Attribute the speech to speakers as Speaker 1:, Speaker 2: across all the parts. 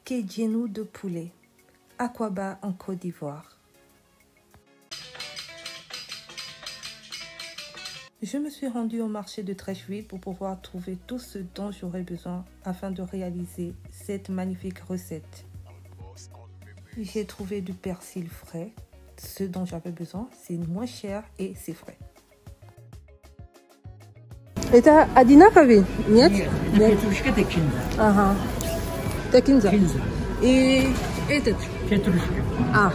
Speaker 1: Kedjenou de poulet, Aquaba en Côte d'Ivoire. Je me suis rendue au marché de Treichville pour pouvoir trouver tout ce dont j'aurais besoin afin de réaliser cette magnifique recette. J'ai trouvé du persil frais, ce dont j'avais besoin, c'est moins cher et c'est frais.
Speaker 2: Это одинаковые? Нет?
Speaker 3: Нет, петрушка это кинза.
Speaker 2: Ага. Это кинза.
Speaker 3: Кинза.
Speaker 2: И этот?
Speaker 3: Петрушка.
Speaker 2: А,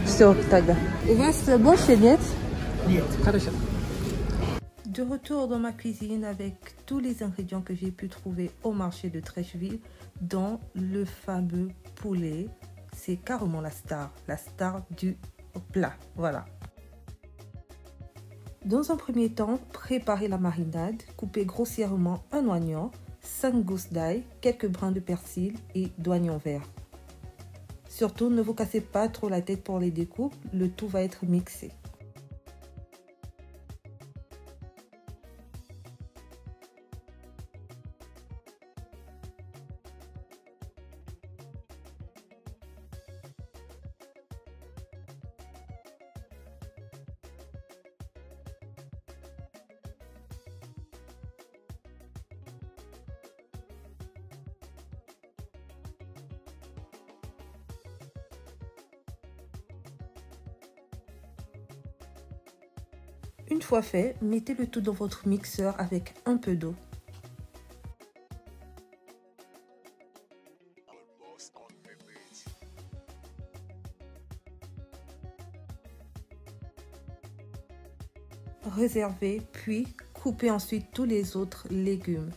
Speaker 2: все тогда. У вас больше нет?
Speaker 3: Нет.
Speaker 2: Хорошо.
Speaker 1: De retour dans ma cuisine avec tous les ingrédients que j'ai pu trouver au marché de Treichville, dont le fameux poulet. C'est carrément la star du plat. Voilà. Dans un premier temps, préparez la marinade. Coupez grossièrement un oignon, 5 gousses d'ail, quelques brins de persil et d'oignon vert. Surtout, ne vous cassez pas trop la tête pour les découpes, le tout va être mixé. Une fois fait, mettez le tout dans votre mixeur avec un peu d'eau. Réservez, puis coupez ensuite tous les autres légumes.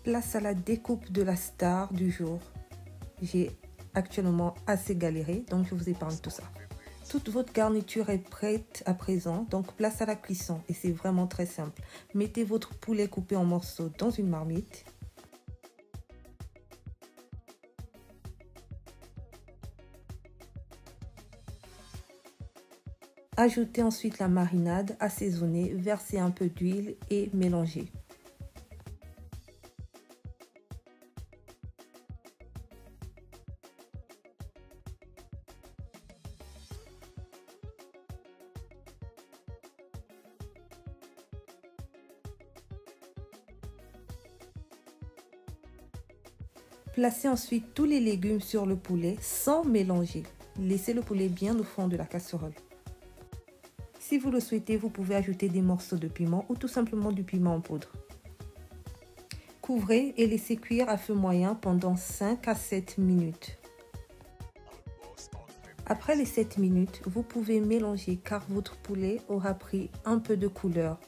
Speaker 1: Place à la découpe de la star du jour. J'ai actuellement assez galéré, donc je vous épargne tout ça. Toute votre garniture est prête à présent, donc place à la cuisson. Et c'est vraiment très simple. Mettez votre poulet coupé en morceaux dans une marmite. Ajoutez ensuite la marinade, assaisonnez, versez un peu d'huile et mélangez. Placez ensuite tous les légumes sur le poulet sans mélanger. Laissez le poulet bien au fond de la casserole. Si vous le souhaitez, vous pouvez ajouter des morceaux de piment ou tout simplement du piment en poudre. Couvrez et laissez cuire à feu moyen pendant 5 à 7 minutes. Après les 7 minutes, vous pouvez mélanger car votre poulet aura pris un peu de couleur.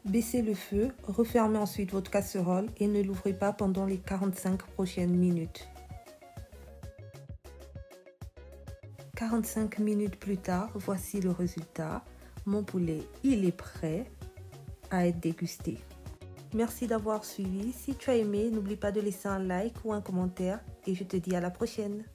Speaker 1: Baissez le feu, refermez ensuite votre casserole et ne l'ouvrez pas pendant les 45 prochaines minutes. 45 minutes plus tard, voici le résultat. Mon poulet, il est prêt à être dégusté. Merci d'avoir suivi. Si tu as aimé, n'oublie pas de laisser un like ou un commentaire et je te dis à la prochaine.